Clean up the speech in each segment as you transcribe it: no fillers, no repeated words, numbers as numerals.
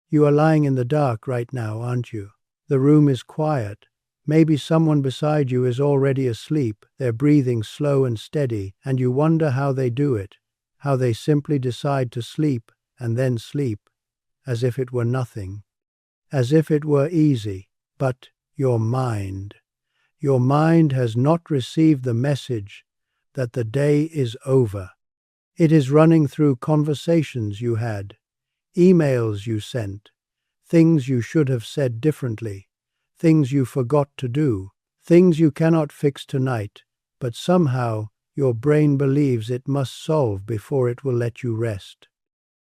You are lying in the dark right now, aren't you? The room is quiet. Maybe someone beside you is already asleep, their breathing slow and steady, and you wonder how they do it, how they simply decide to sleep and then sleep, as if it were nothing, as if it were easy. But your mind has not received the message that the day is over. It is running through conversations you had, emails you sent, things you should have said differently, things you forgot to do, things you cannot fix tonight, but somehow your brain believes it must solve before it will let you rest.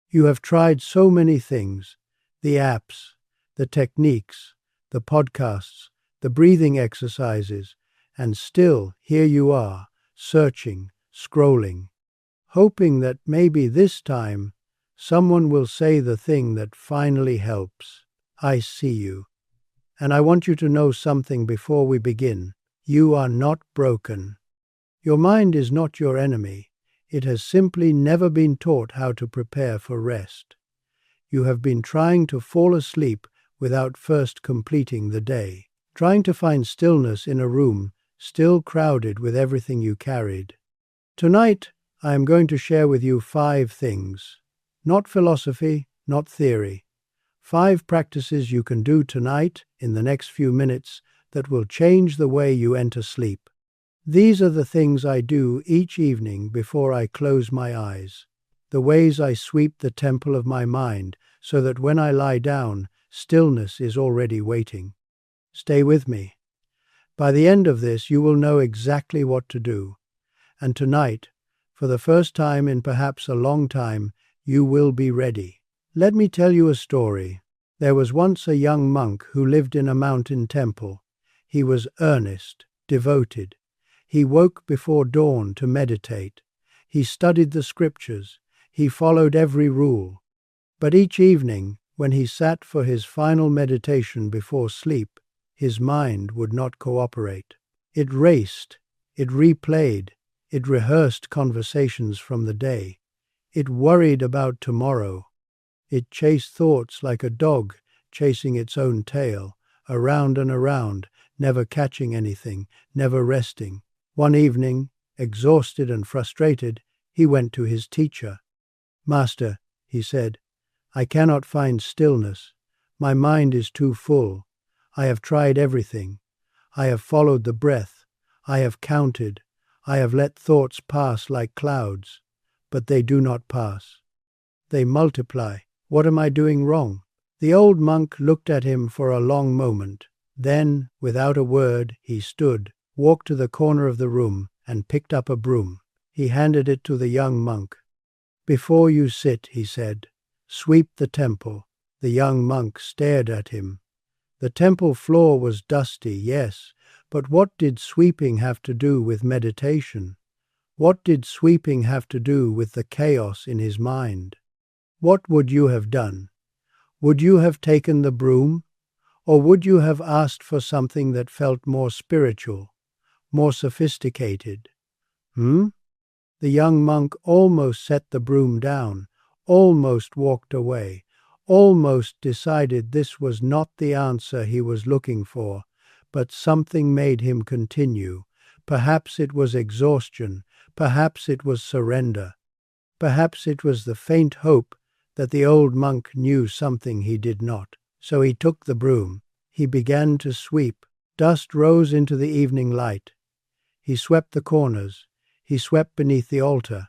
You have tried so many things, the apps, the techniques, the podcasts, the breathing exercises, and still here you are, searching, scrolling, hoping that maybe this time someone will say the thing that finally helps. I see you. And I want you to know something before we begin. You are not broken. Your mind is not your enemy. It has simply never been taught how to prepare for rest. You have been trying to fall asleep without first completing the day, trying to find stillness in a room still crowded with everything you carried. Tonight, I am going to share with you 5 things. Not philosophy, not theory. 5 practices you can do tonight, in the next few minutes, that will change the way you enter sleep. These are the things I do each evening before I close my eyes. The ways I sweep the temple of my mind so that when I lie down, stillness is already waiting. Stay with me. By the end of this, you will know exactly what to do. And tonight, for the first time in perhaps a long time, you will be ready. Let me tell you a story. There was once a young monk who lived in a mountain temple. He was earnest, devoted. He woke before dawn to meditate. He studied the scriptures. He followed every rule. But each evening, when he sat for his final meditation before sleep, his mind would not cooperate. It raced, it replayed, it rehearsed conversations from the day. It worried about tomorrow. It chased thoughts like a dog chasing its own tail, around and around, never catching anything, never resting. One evening, exhausted and frustrated, he went to his teacher. "Master," he said, "I cannot find stillness. My mind is too full. I have tried everything. I have followed the breath. I have counted. I have let thoughts pass like clouds. But they do not pass. They multiply. What am I doing wrong?" The old monk looked at him for a long moment. Then, without a word, he stood, walked to the corner of the room, and picked up a broom. He handed it to the young monk. "Before you sit," he said, "sweep the temple." The young monk stared at him. The temple floor was dusty, yes, but what did sweeping have to do with meditation? What did sweeping have to do with the chaos in his mind? What would you have done? Would you have taken the broom? Or would you have asked for something that felt more spiritual, more sophisticated? The young monk almost set the broom down, almost walked away, almost decided this was not the answer he was looking for, but something made him continue. Perhaps it was exhaustion, perhaps it was surrender, perhaps it was the faint hope that the old monk knew something he did not. So he took the broom. He began to sweep. Dust rose into the evening light. He swept the corners. He swept beneath the altar.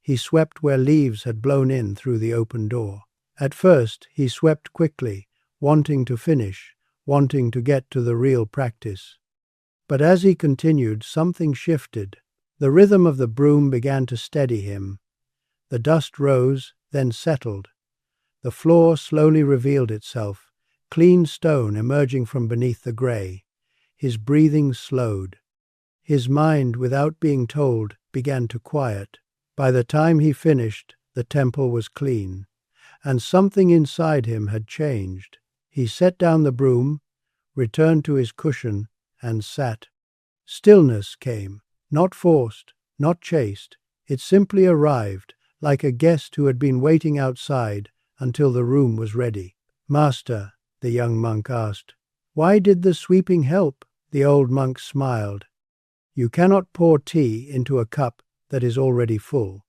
He swept where leaves had blown in through the open door. At first, he swept quickly, wanting to finish, wanting to get to the real practice. But as he continued, something shifted. The rhythm of the broom began to steady him. The dust rose, then settled. The floor slowly revealed itself, clean stone emerging from beneath the grey. His breathing slowed. His mind, without being told, began to quiet. By the time he finished, the temple was clean, and something inside him had changed. He set down the broom, returned to his cushion, and sat. Stillness came, not forced, not chased. It simply arrived, like a guest who had been waiting outside until the room was ready. Master, the young monk asked, why did the sweeping help? The old monk smiled. You cannot pour tea into a cup that is already full.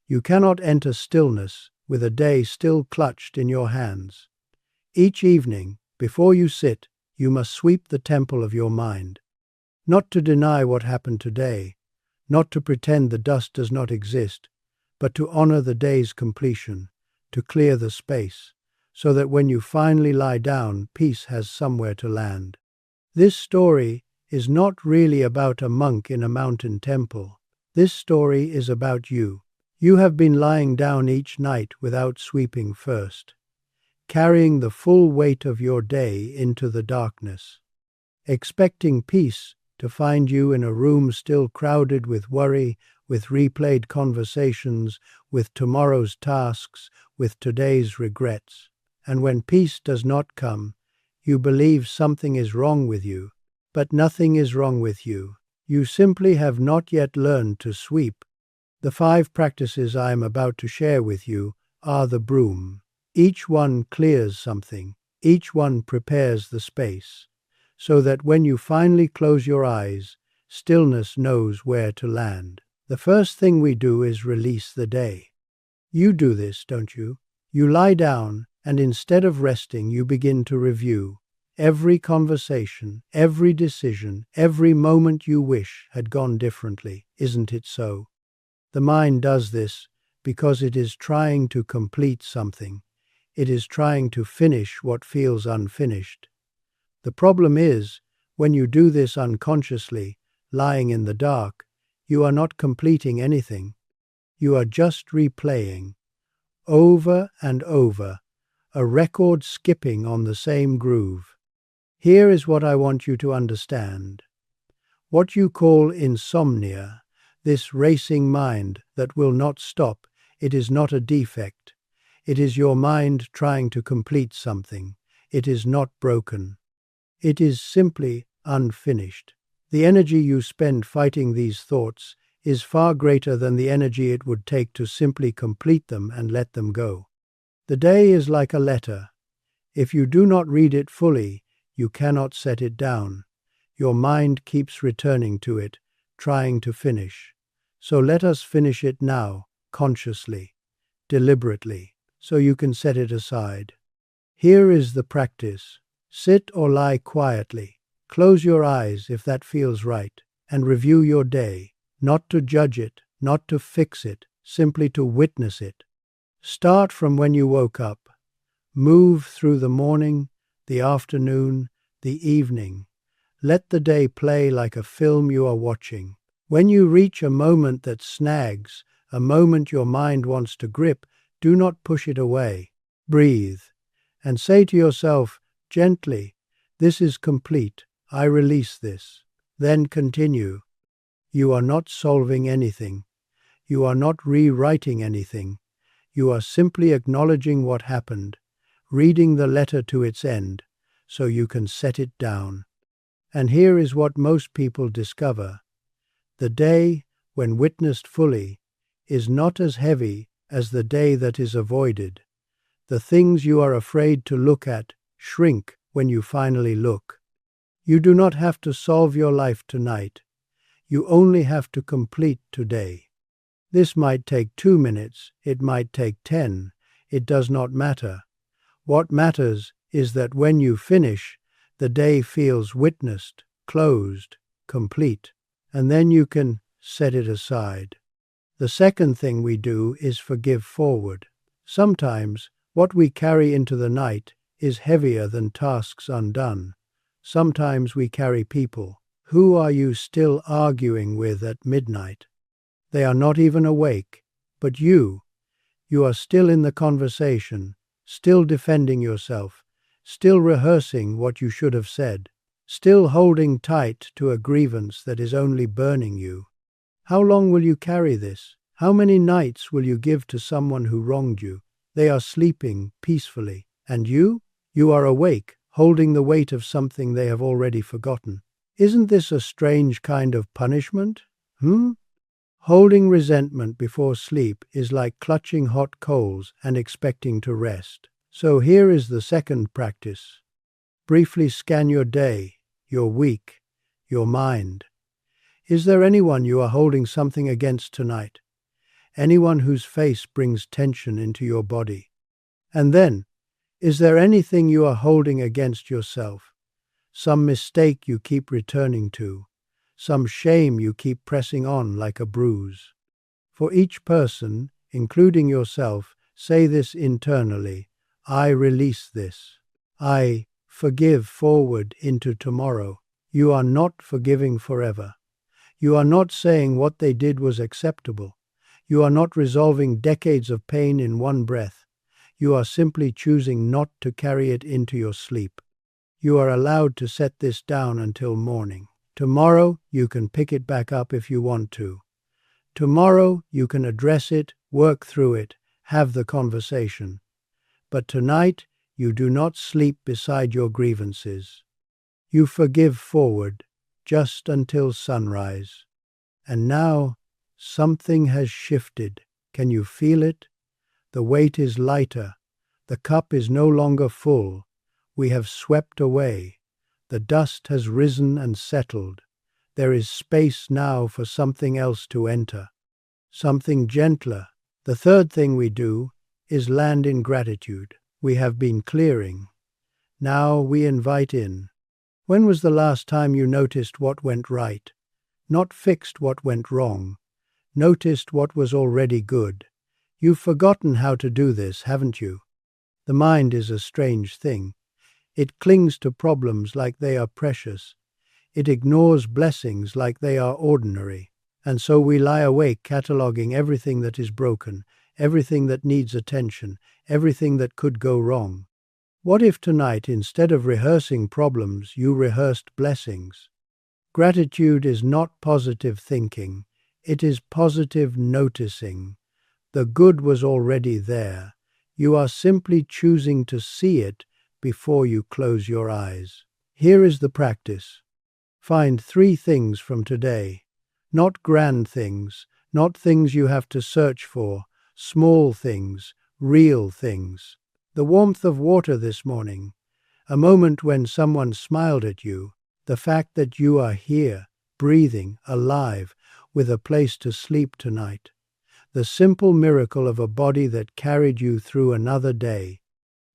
You cannot enter stillness with a day still clutched in your hands. Each evening, before you sit, you must sweep the temple of your mind. Not to deny what happened today, not to pretend the dust does not exist, but to honor the day's completion, to clear the space, so that when you finally lie down, peace has somewhere to land. This story is not really about a monk in a mountain temple. This story is about you. You have been lying down each night without sweeping first, carrying the full weight of your day into the darkness, expecting peace to find you in a room still crowded with worry, with replayed conversations, with tomorrow's tasks, with today's regrets. And when peace does not come, you believe something is wrong with you, but nothing is wrong with you. You simply have not yet learned to sweep. The 5 practices I am about to share with you are the broom. Each one clears something, each one prepares the space, so that when you finally close your eyes, stillness knows where to land. The first thing we do is release the day. You do this, don't you? You lie down, and instead of resting, you begin to review. Every conversation, every decision, every moment you wish had gone differently. Isn't it so? The mind does this because it is trying to complete something. It is trying to finish what feels unfinished. The problem is, when you do this unconsciously, lying in the dark, you are not completing anything. You are just replaying, over and over, a record skipping on the same groove. Here is what I want you to understand. What you call insomnia, this racing mind that will not stop, it is not a defect. It is your mind trying to complete something. It is not broken. It is simply unfinished. The energy you spend fighting these thoughts is far greater than the energy it would take to simply complete them and let them go. The day is like a letter. If you do not read it fully, you cannot set it down. Your mind keeps returning to it, trying to finish. So let us finish it now, consciously, deliberately, so you can set it aside. Here is the practice. Sit or lie quietly. Close your eyes if that feels right, and review your day, not to judge it, not to fix it, simply to witness it. Start from when you woke up. Move through the morning, the afternoon, the evening. Let the day play like a film you are watching. When you reach a moment that snags, a moment your mind wants to grip, do not push it away. Breathe, and say to yourself, gently, this is complete. I release this. Then continue. You are not solving anything. You are not rewriting anything. You are simply acknowledging what happened, reading the letter to its end, so you can set it down. And here is what most people discover. The day, when witnessed fully, is not as heavy as the day that is avoided. The things you are afraid to look at shrink when you finally look. You do not have to solve your life tonight. You only have to complete today. This might take 2 minutes, it might take 10, it does not matter. What matters is that when you finish, the day feels witnessed, closed, complete, and then you can set it aside. The second thing we do is forgive forward. Sometimes what we carry into the night is heavier than tasks undone. Sometimes we carry people. Who are you still arguing with at midnight? They are not even awake, but you are still in the conversation, still defending yourself, still rehearsing what you should have said, still holding tight to a grievance that is only burning you. How long will you carry this? How many nights will you give to someone who wronged you? They are sleeping peacefully, and you are awake, holding the weight of something they have already forgotten. Isn't this a strange kind of punishment? Holding resentment before sleep is like clutching hot coals and expecting to rest. So here is the second practice. Briefly scan your day, your week, your mind. Is there anyone you are holding something against tonight? Anyone whose face brings tension into your body? And then, is there anything you are holding against yourself? Some mistake you keep returning to? Some shame you keep pressing on like a bruise? For each person, including yourself, say this internally. I release this. I forgive forward into tomorrow. You are not forgiving forever. You are not saying what they did was acceptable. You are not resolving decades of pain in one breath. You are simply choosing not to carry it into your sleep. You are allowed to set this down until morning. Tomorrow, you can pick it back up if you want to. Tomorrow, you can address it, work through it, have the conversation. But tonight, you do not sleep beside your grievances. You forgive forward, just until sunrise. And now, something has shifted. Can you feel it? The weight is lighter. The cup is no longer full. We have swept away. The dust has risen and settled. There is space now for something else to enter. Something gentler. The third thing we do is land in gratitude. We have been clearing. Now we invite in. When was the last time you noticed what went right? Not fixed what went wrong. Noticed what was already good. You've forgotten how to do this, haven't you? The mind is a strange thing. It clings to problems like they are precious. It ignores blessings like they are ordinary. And so we lie awake cataloging everything that is broken, everything that needs attention, everything that could go wrong. What if tonight, instead of rehearsing problems, you rehearsed blessings? Gratitude is not positive thinking. It is positive noticing. The good was already there. You are simply choosing to see it before you close your eyes. Here is the practice. Find 3 things from today. Not grand things, not things you have to search for, small things, real things. The warmth of water this morning, a moment when someone smiled at you, the fact that you are here, breathing, alive, with a place to sleep tonight. The simple miracle of a body that carried you through another day.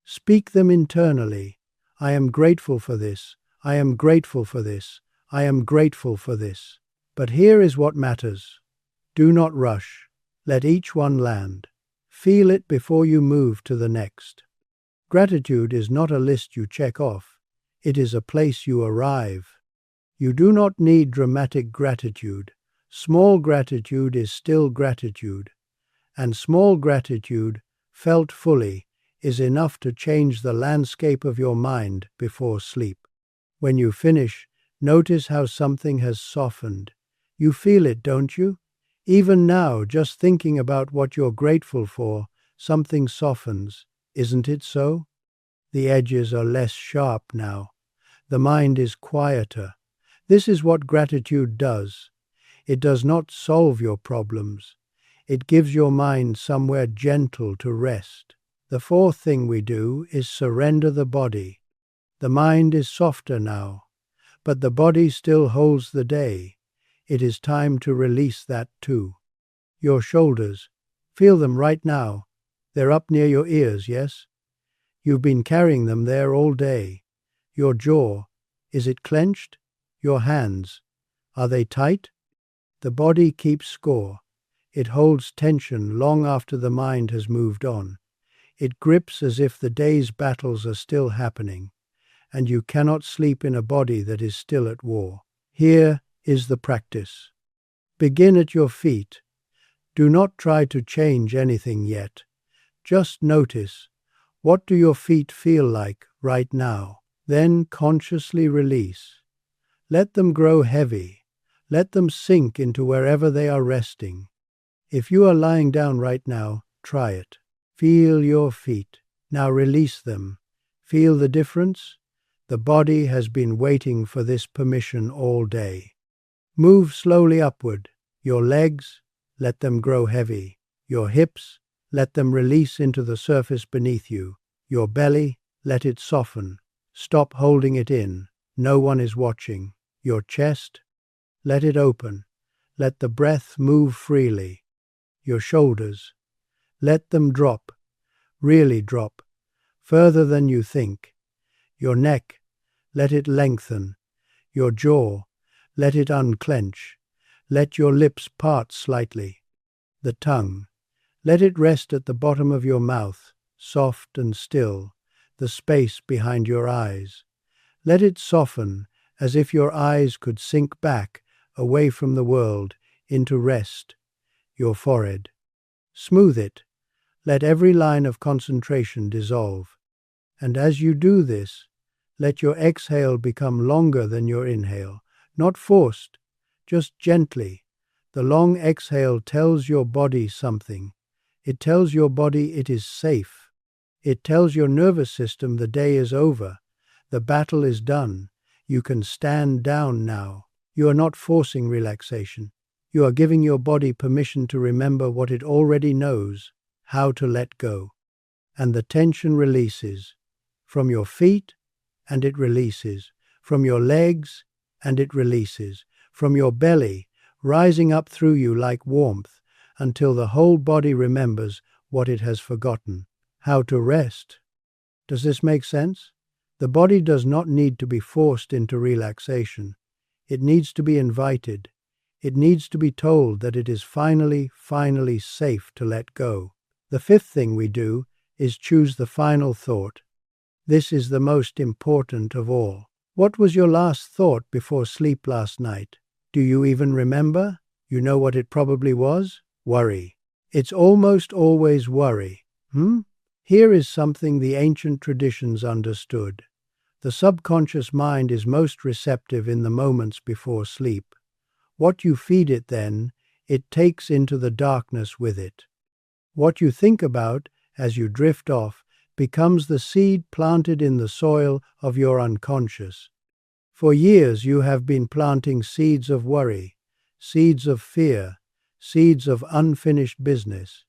Speak them internally. I am grateful for this. I am grateful for this. I am grateful for this. But here is what matters. Do not rush. Let each one land. Feel it before you move to the next. Gratitude is not a list you check off. It is a place you arrive. You do not need dramatic gratitude. Small gratitude is still gratitude. And small gratitude, felt fully, is enough to change the landscape of your mind before sleep. When you finish, notice how something has softened. You feel it, don't you? Even now, just thinking about what you're grateful for, something softens. Isn't it so? The edges are less sharp now. The mind is quieter. This is what gratitude does. It does not solve your problems. It gives your mind somewhere gentle to rest. The fourth thing we do is surrender the body. The mind is softer now, but the body still holds the day. It is time to release that too. Your shoulders, feel them right now. They're up near your ears, yes? You've been carrying them there all day. Your jaw, is it clenched? Your hands, are they tight? The body keeps score. It holds tension long after the mind has moved on. It grips as if the day's battles are still happening, and you cannot sleep in a body that is still at war. Here is the practice. Begin at your feet. Do not try to change anything yet. Just notice, what do your feet feel like right now? Then consciously release. Let them grow heavy. Let them sink into wherever they are resting. If you are lying down right now, try it. Feel your feet. Now release them. Feel the difference? The body has been waiting for this permission all day. Move slowly upward. Your legs, let them grow heavy. Your hips, let them release into the surface beneath you. Your belly, let it soften. Stop holding it in. No one is watching. Your chest, let it open. Let the breath move freely. Your shoulders, let them drop. Really drop. Further than you think. Your neck, let it lengthen. Your jaw, let it unclench. Let your lips part slightly. The tongue, let it rest at the bottom of your mouth, soft and still, the space behind your eyes. Let it soften as if your eyes could sink back, away from the world, into rest. Your forehead, smooth it. Let every line of concentration dissolve. And as you do this, let your exhale become longer than your inhale, not forced, just gently. The long exhale tells your body something. It tells your body it is safe. It tells your nervous system the day is over. The battle is done. You can stand down now. You are not forcing relaxation. You are giving your body permission to remember what it already knows, how to let go. And the tension releases from your feet, and it releases from your legs, and it releases from your belly, rising up through you like warmth until the whole body remembers what it has forgotten, how to rest. Does this make sense? The body does not need to be forced into relaxation. It needs to be invited. It needs to be told that it is finally safe to let go. The fifth thing we do is choose the final thought. This is the most important of all. What was your last thought before sleep last night? Do you even remember? You know what it probably was? Worry. It's almost always worry. Here is something the ancient traditions understood. The subconscious mind is most receptive in the moments before sleep. What you feed it then, it takes into the darkness with it. What you think about as you drift off becomes the seed planted in the soil of your unconscious. For years you have been planting seeds of worry, seeds of fear, seeds of unfinished business.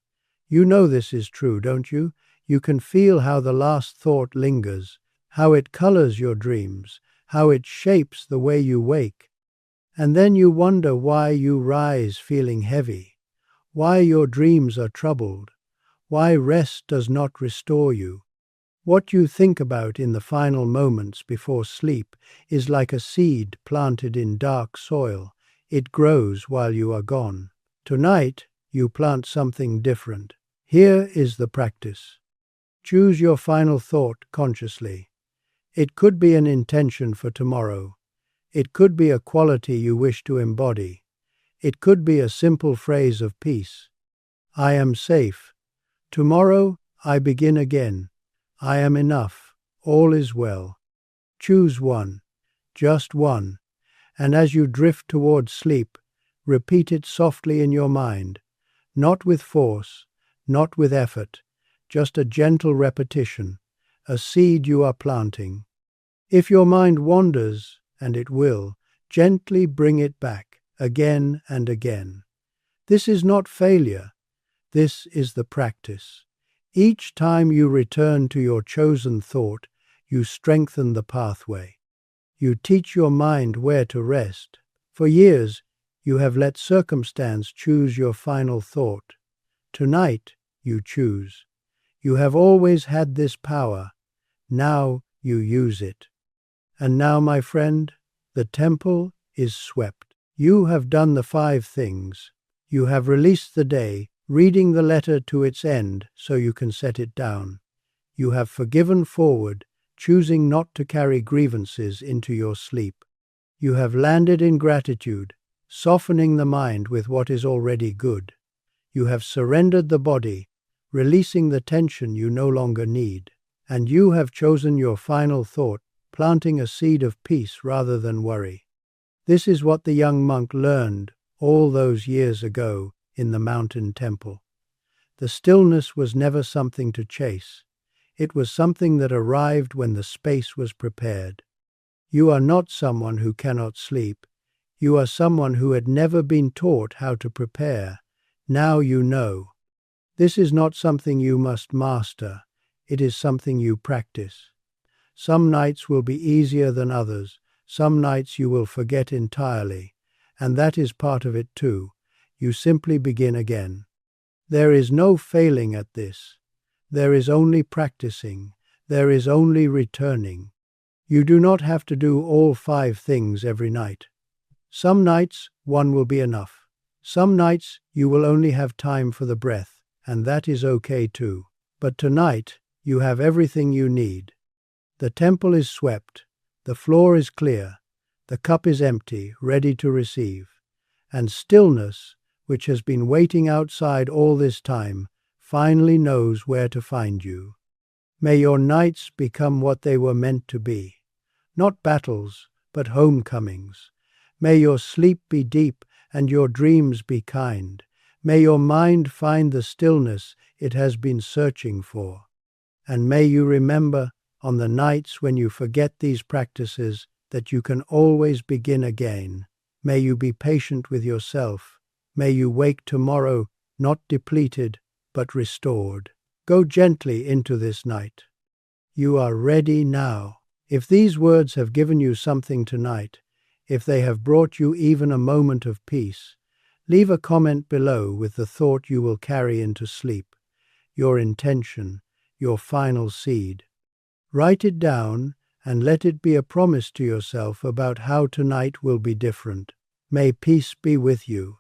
You know this is true, don't you? You can feel how the last thought lingers, how it colors your dreams, how it shapes the way you wake. And then you wonder why you rise feeling heavy, why your dreams are troubled, why rest does not restore you. What you think about in the final moments before sleep is like a seed planted in dark soil. It grows while you are gone. Tonight, you plant something different. Here is the practice. Choose your final thought consciously. It could be an intention for tomorrow. It could be a quality you wish to embody. It could be a simple phrase of peace. I am safe. Tomorrow, I begin again. I am enough. All is well. Choose one, just one, and as you drift towards sleep, repeat it softly in your mind, not with force, not with effort, just a gentle repetition, a seed you are planting. If your mind wanders, and it will, gently bring it back, again and again. This is not failure. This is the practice. Each time you return to your chosen thought, you strengthen the pathway. You teach your mind where to rest. For years, you have let circumstance choose your final thought. Tonight, you choose. You have always had this power. Now you use it. And now, my friend, the temple is swept. You have done the 5 things. You have released the day, reading the letter to its end so you can set it down. You have forgiven forward, choosing not to carry grievances into your sleep. You have landed in gratitude, softening the mind with what is already good. You have surrendered the body, releasing the tension you no longer need. And you have chosen your final thought, planting a seed of peace rather than worry. This is what the young monk learned all those years ago in the mountain temple. The stillness was never something to chase. It was something that arrived when the space was prepared. You are not someone who cannot sleep. You are someone who had never been taught how to prepare. Now you know. This is not something you must master. it is something you practice. Some nights will be easier than others, some nights you will forget entirely, and that is part of it too. You simply begin again. There is no failing at this. There is only practicing. There is only returning. You do not have to do all 5 things every night. Some nights, one will be enough. Some nights, you will only have time for the breath, and that is okay too. But tonight, you have everything you need. The temple is swept, the floor is clear, the cup is empty, ready to receive. And stillness, which has been waiting outside all this time, finally knows where to find you. May your nights become what they were meant to be. Not battles, but homecomings. May your sleep be deep and your dreams be kind. May your mind find the stillness it has been searching for. And may you remember, on the nights when you forget these practices, that you can always begin again. May you be patient with yourself. May you wake tomorrow not depleted, but restored. Go gently into this night. You are ready now. If these words have given you something tonight, if they have brought you even a moment of peace, leave a comment below with the thought you will carry into sleep, your intention, your final seed. Write it down and let it be a promise to yourself about how tonight will be different. May peace be with you.